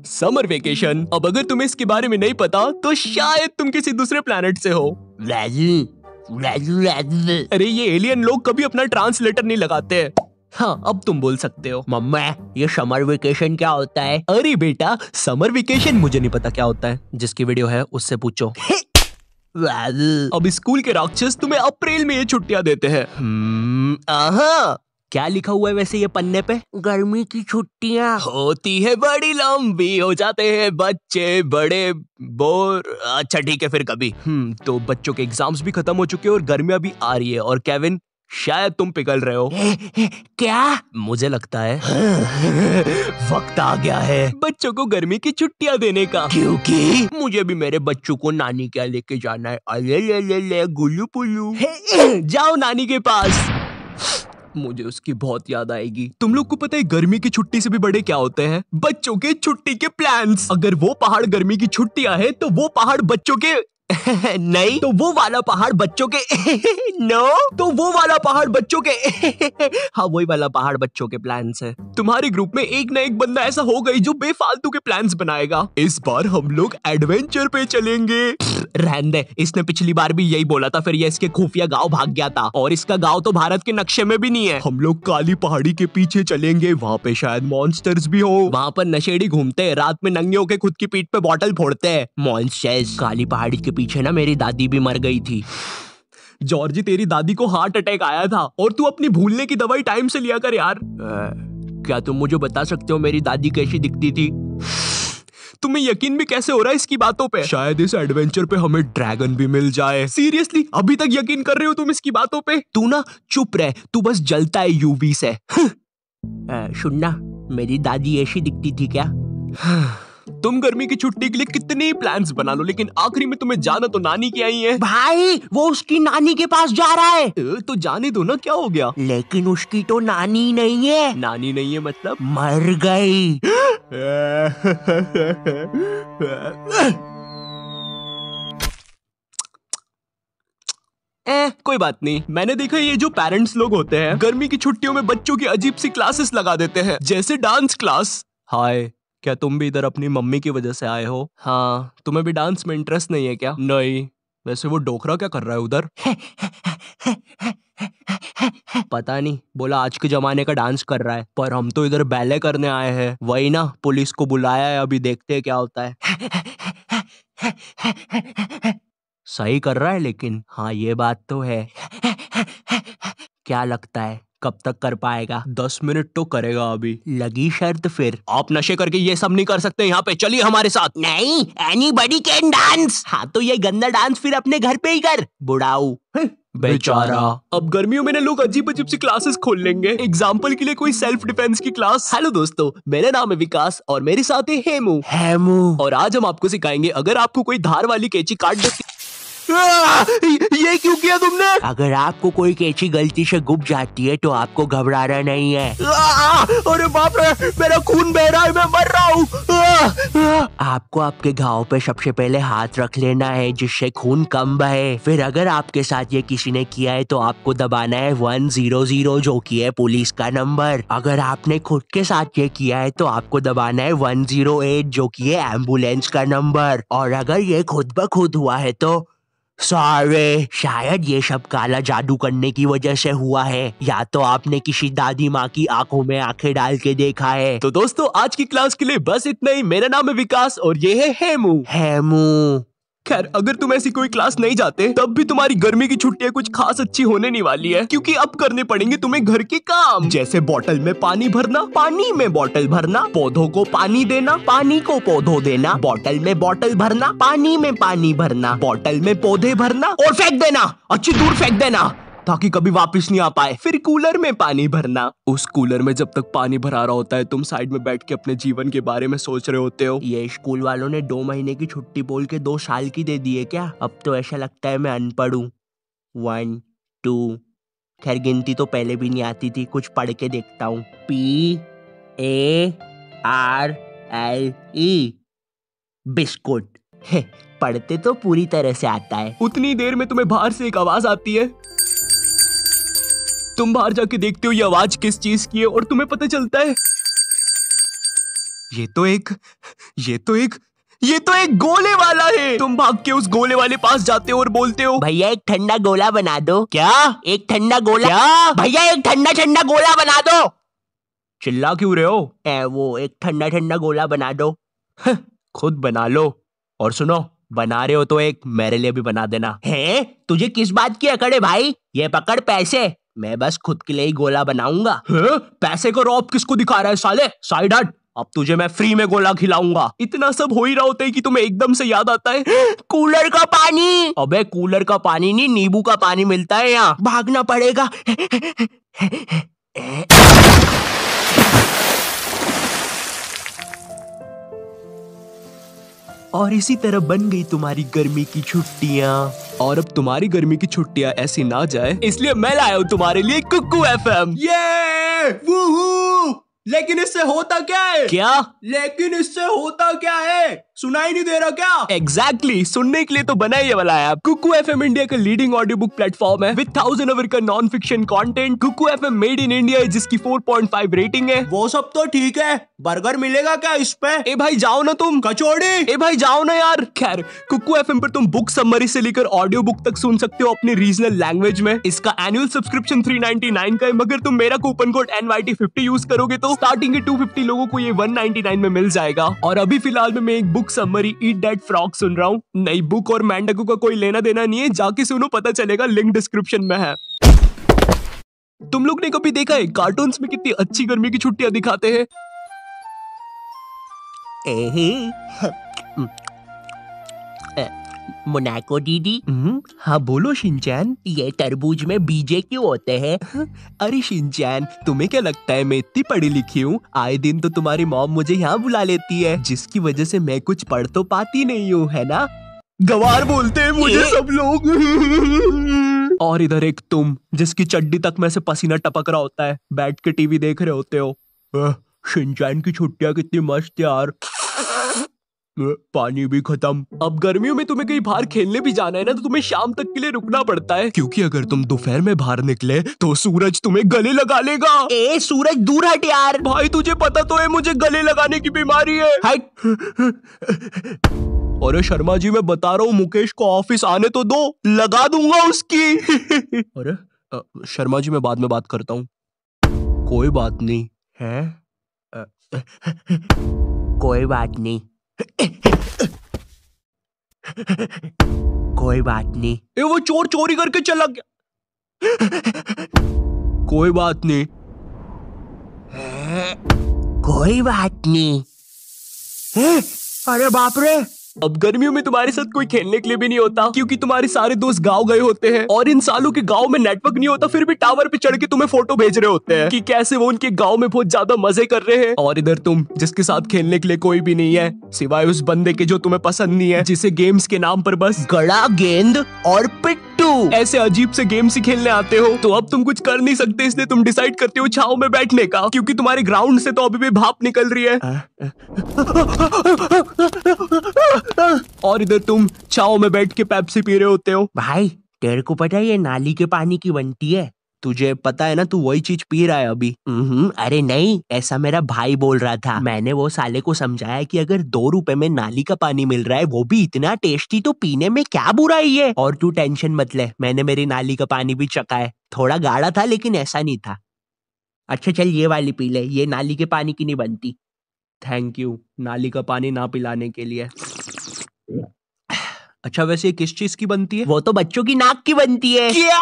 Summer vacation. अब अगर तुम्हें इसके बारे में नहीं पता तो शायद तुम किसी दूसरे प्लेनेट से हो। अरे ये एलियन लोग कभी अपना ट्रांसलेटर नहीं लगाते। हाँ, अब तुम बोल सकते हो। मम्मा, ये समर वेकेशन क्या होता है? अरे बेटा, समर वेकेशन मुझे नहीं पता क्या होता है। जिसकी वीडियो है उससे पूछो। अब स्कूल के राक्षस तुम्हें अप्रैल में ये छुट्टियां देते हैं। क्या लिखा हुआ है वैसे ये पन्ने पे? गर्मी की छुट्टियां होती है बड़ी लंबी, हो जाते हैं बच्चे बड़े बोर। अच्छा ठीक है फिर कभी। तो बच्चों के एग्जाम्स भी खत्म हो चुके हैं और गर्मियां भी आ रही है। और केविन, शायद तुम पिघल रहे हो। क्या? मुझे लगता है वक्त आ गया है बच्चों को गर्मी की छुट्टियां देने का। क्योंकि मुझे भी मेरे बच्चों को नानी क्या लेके जाना है। अले ले गुल्लू पुल्लू। जाओ नानी के पास। मुझे उसकी बहुत याद आएगी। तुम लोग को पता है गर्मी की छुट्टी से भी बड़े क्या होते हैं? बच्चों के छुट्टी के प्लान्स। अगर वो पहाड़ गर्मी की छुट्टियां हैं तो वो पहाड़ बच्चों के नहीं तो वो वाला पहाड़ बच्चों के नो तो वो वाला पहाड़ बच्चों के हाँ वही वाला पहाड़ बच्चों के प्लान्स है। तुम्हारे ग्रुप में एक ना एक बंदा ऐसा होगा ही जो बेफालतू के प्लान्स बनाएगा। इस बार हम लोग एडवेंचर पे चलेंगे। रहने दे, इसने पिछली बार भी यही बोला था, फिर ये इसके खुफिया गांव भाग गया था और इसका गांव तो भारत के नक्शे में भी नहीं है। हम लोग काली पहाड़ी के पीछे चलेंगे, वहाँ पे शायद मॉन्स्टर्स भी हो। वहाँ पर नशेड़ी घूमते हैं, रात में नंगे होके खुद की पीठ पे बॉटल फोड़ते हैं। मॉन्स्टर्स? काली पहाड़ी के पीछे ना मेरी दादी भी मर गई थी। जॉर्जी, तेरी दादी को हार्ट अटैक आया था और तू अपनी भूलने की दवाई टाइम से लिया कर यार। क्या तुम मुझे बता सकते हो मेरी दादी कैसी दिखती थी? तुम्हें यकीन भी कैसे हो रहा है इसकी बातों पे? शायद इस एडवेंचर पे हमें ड्रैगन भी मिल जाए। सीरियसली अभी तक यकीन कर रहे हो तुम इसकी बातों पे? तू ना चुप रह, तू बस जलता है यूवी से। सुनना, मेरी दादी ऐसी दिखती थी क्या? तुम गर्मी की छुट्टी के लिए कितने प्लान्स बना लो, लेकिन आखिरी में तुम्हें जाना तो नानी की आई है। भाई, वो उसकी नानी के पास जा रहा है। तो जाने दो ना, क्या हो गया? लेकिन उसकी तो नानी नहीं है। नानी नहीं है मतलब? मर गई। कोई बात नहीं। मैंने देखा ये जो पेरेंट्स लोग होते हैं गर्मी की छुट्टियों में बच्चों की अजीब सी क्लासेस लगा देते हैं, जैसे डांस क्लास। हाय, क्या तुम भी इधर अपनी मम्मी की वजह से आए हो? हाँ, तुम्हें भी डांस में इंटरेस्ट नहीं है क्या? नहीं। वैसे वो डोकरा क्या कर रहा है उधर? पता नहीं, बोला आज के जमाने का डांस कर रहा है, पर हम तो इधर बैले करने आए हैं। वही ना, पुलिस को बुलाया है, अभी देखते हैं क्या होता है। सही कर रहा है लेकिन। हाँ, ये बात तो है। क्या लगता है कब तक कर पाएगा? 10 मिनट तो करेगा अभी। लगी शर्त फिर। आप नशे करके ये सब नहीं कर सकते यहाँ पे, चलिए हमारे साथ। नहीं, एनीबॉडी कैन डांस। हाँ तो ये गंदा डांस फिर अपने घर पे ही कर, बुढ़ाऊ बेचारा। अब गर्मियों में ना लोग अजीब अजीब सी क्लासेस खोल लेंगे। एग्जाम्पल के लिए कोई सेल्फ डिफेंस की क्लास। हेलो दोस्तों, मेरा नाम है विकास और मेरे साथ है हेमू। और आज हम आपको सिखाएंगे, अगर आपको कोई धार वाली कैंची काट दे। ये क्यों किया तुमने? अगर आपको कोई कैंची गलती से गुम जाती है तो आपको घबराना नहीं है। अरे बाप रे, मेरा खून बह रहा है, मैं मर रहा हूँ। आपको आपके घाव पे सबसे पहले हाथ रख लेना है जिससे खून कम बहे। फिर अगर आपके साथ ये किसी ने किया है तो आपको दबाना है 100 जो कि है पुलिस का नंबर। अगर आपने खुद के साथ ये किया है तो आपको दबाना है 108 जो कि है एम्बुलेंस का नंबर। और अगर ये खुद ब खुद हुआ है तो सॉरी, शायद ये सब काला जादू करने की वजह से हुआ है, या तो आपने किसी दादी माँ की आंखों में आंखें डाल के देखा है। तो दोस्तों, आज की क्लास के लिए बस इतना ही। मेरा नाम है विकास और ये है हेमू। खैर, अगर तुम ऐसी कोई क्लास नहीं जाते तब भी तुम्हारी गर्मी की छुट्टियां कुछ खास अच्छी होने नहीं वाली है, क्योंकि अब करने पड़ेंगे तुम्हें घर के काम, जैसे बोतल में पानी भरना, पानी में बोतल भरना, पौधों को पानी देना, पानी को पौधों देना, बोतल में बोतल भरना, पानी में पानी भरना, बोतल में पौधे भरना और फेंक देना, अच्छी दूर फेंक देना ताकि कभी वापस नहीं आ पाए। फिर कूलर में पानी भरना। उस कूलर में जब तक पानी भरा रहा होता है तुम साइड में बैठ के अपने जीवन के बारे में सोच रहे होते हो। ये स्कूल वालों ने 2 महीने की छुट्टी बोल के 2 साल की दे दी है क्या? अब तो ऐसा लगता है मैं अनपढ़ हूँ। 1 2, खैर गिनती तो पहले भी नहीं आती थी, कुछ पढ़ के देखता हूँ। PARLE, biscuit. पढ़ते तो पूरी तरह से आता है। उतनी देर में तुम्हें बाहर से एक आवाज आती है, तुम बाहर जाके देखते हो ये आवाज किस चीज की है और तुम्हें पता चलता है ये तो एक गोले वाला है। तुम भाग के उस गोले वाले पास जाते हो और बोलते हो, भैया एक ठंडा गोला बना दो। क्या? एक ठंडा गोला? क्या? भैया एक ठंडा ठंडा गोला बना दो। चिल्ला क्यों रहे हो? वो एक ठंडा ठंडा गोला बना दो। खुद बना लो। और सुनो, बना रहे हो तो एक मेरे लिए भी बना देना। है? तुझे किस बात की अकड़ है भाई? ये पकड़ पैसे, मैं बस खुद के लिए ही गोला बनाऊंगा। पैसे को रौब किसको दिखा रहा है साले? साइड हट, अब तुझे मैं फ्री में गोला खिलाऊंगा। इतना सब हो ही रहा होता है कि तुम्हें एकदम से याद आता है कूलर का पानी। अबे कूलर का पानी नहीं, नींबू का पानी मिलता है यहाँ। भागना पड़ेगा। और इसी तरह बन गई तुम्हारी गर्मी की छुट्टियाँ। और अब तुम्हारी गर्मी की छुट्टियाँ ऐसी ना जाए, इसलिए मैं लाया हूँ तुम्हारे लिए कुकू एफएम। ये वूहू! लेकिन इससे होता क्या है? क्या? लेकिन इससे होता क्या है? सुनाई नहीं दे रहा क्या? एग्जैक्टली, सुनने के लिए तो बना ये वाला ऐप। कुकू एफएम इंडिया का लीडिंग ऑडियो बुक प्लेटफॉर्म है विद 1000 आवर का non fiction content. Kuku FM made in India है, जिसकी 4.5 रेटिंग है। वो सब तो ठीक है, बर्गर मिलेगा क्या इस पे? ए भाई जाओ ना तुम। कचौड़ी, ए भाई जाओ ना यार। खैर, कुकू एफएम पर तुम बुक समरी से लेकर ऑडियो बुक तक सुन सकते हो अपनी रीजनल लैंग्वेज में। इसका एनुअल सब्सक्रिप्शन 399 का है, मगर तुम मेरा कूपन कोड NYT50 यूज करोगे तो स्टार्टिंग के 250 लोगों को ये 199 में मिल जाएगा। और अभी फिलहाल में मैं एक book summary eat that frog सुन रहा हूँ। नई बुक और मैंडकू का कोई लेना देना नहीं है, जाके सुनो, पता चलेगा, लिंक डिस्क्रिप्शन में है। तुम लोग ने कभी देखा है कार्टून्स में कितनी अच्छी गर्मी की छुट्टियां दिखाते हैं? मोनाको दीदी। हाँ बोलो शिनचैन। ये तरबूज में बीजे क्यों होते हैं? अरे शिनचैन, तुम्हें क्या लगता है मैं इतनी पढ़ी लिखी हूँ? आए दिन तो तुम्हारी मॉम मुझे यहाँ बुला लेती है, जिसकी वजह से मैं कुछ पढ़ तो पाती नहीं हूँ, है ना? गवार बोलते हैं मुझे सब लोग। और इधर एक तुम, जिसकी चड्डी तक में से पसीना टपक रहा होता है, बैठ के टीवी देख रहे होते हो। शिनचैन की छुट्टियां कितनी मस्त यार। पानी भी खत्म। अब गर्मियों में तुम्हें कहीं बाहर खेलने भी जाना है ना, तो तुम्हें शाम तक के लिए रुकना पड़ता है, क्योंकि अगर तुम दोपहर में बाहर निकले तो सूरज तुम्हें गले लगा लेगा। ए सूरज दूर हट यार। भाई तुझे पता तो है मुझे गले लगाने की बीमारी है। हट। अरे शर्मा जी, मैं बता रहा हूँ, मुकेश को ऑफिस आने तो दो, लगा दूंगा उसकी। अरे शर्मा जी, मैं बाद में बात करता हूँ। कोई बात नहीं है। कोई बात नहीं। कोई बात नहीं। ए वो चोर चोरी करके चला गया। कोई बात नहीं। कोई बात नहीं। अरे बाप रे, अब गर्मियों में तुम्हारे साथ कोई खेलने के लिए भी नहीं होता, क्योंकि तुम्हारे सारे दोस्त गांव गए होते हैं, और इन सालों के गांव में नेटवर्क नहीं होता, फिर भी टावर पे चढ़ के तुम्हें फोटो भेज रहे होते हैं कि कैसे वो उनके गांव में बहुत ज्यादा मजे कर रहे हैं। और इधर तुम, जिसके साथ खेलने के लिए कोई भी नहीं है, सिवाय उस बंदे के जो तुम्हें पसंद नहीं है, जिसे गेम्स के नाम पर बस गड़ा, गेंद और पिट्टू ऐसे अजीब से गेम्स ही खेलने आते हो। तो अब तुम कुछ कर नहीं सकते, इसलिए तुम डिसाइड करते हो छाव में बैठने का, क्योंकि तुम्हारे ग्राउंड से तो अभी भी भाप निकल रही है। और इधर तुम छाव में बैठ के पेप्सी पी रहे होते हो। भाई तेरे को पता है ये नाली के पानी की बनती है? तुझे पता है ना, तू वही चीज पी रहा है अभी। अरे नहीं, ऐसा मेरा भाई बोल रहा था। मैंने वो साले को समझाया कि अगर 2 रुपए में नाली का पानी मिल रहा है, वो भी इतना टेस्टी, तो पीने में क्या बुराई है। और तू टेंशन मत ले, मैंने मेरी नाली का पानी भी चखा है। थोड़ा गाढ़ा था लेकिन ऐसा नहीं था। अच्छा चल ये वाली पी ले, ये नाली के पानी की नहीं बनती। थैंक यू नाली का पानी ना पिलाने के लिए। अच्छा वैसे किस चीज की बनती है? वो तो बच्चों की नाक की बनती है। क्या?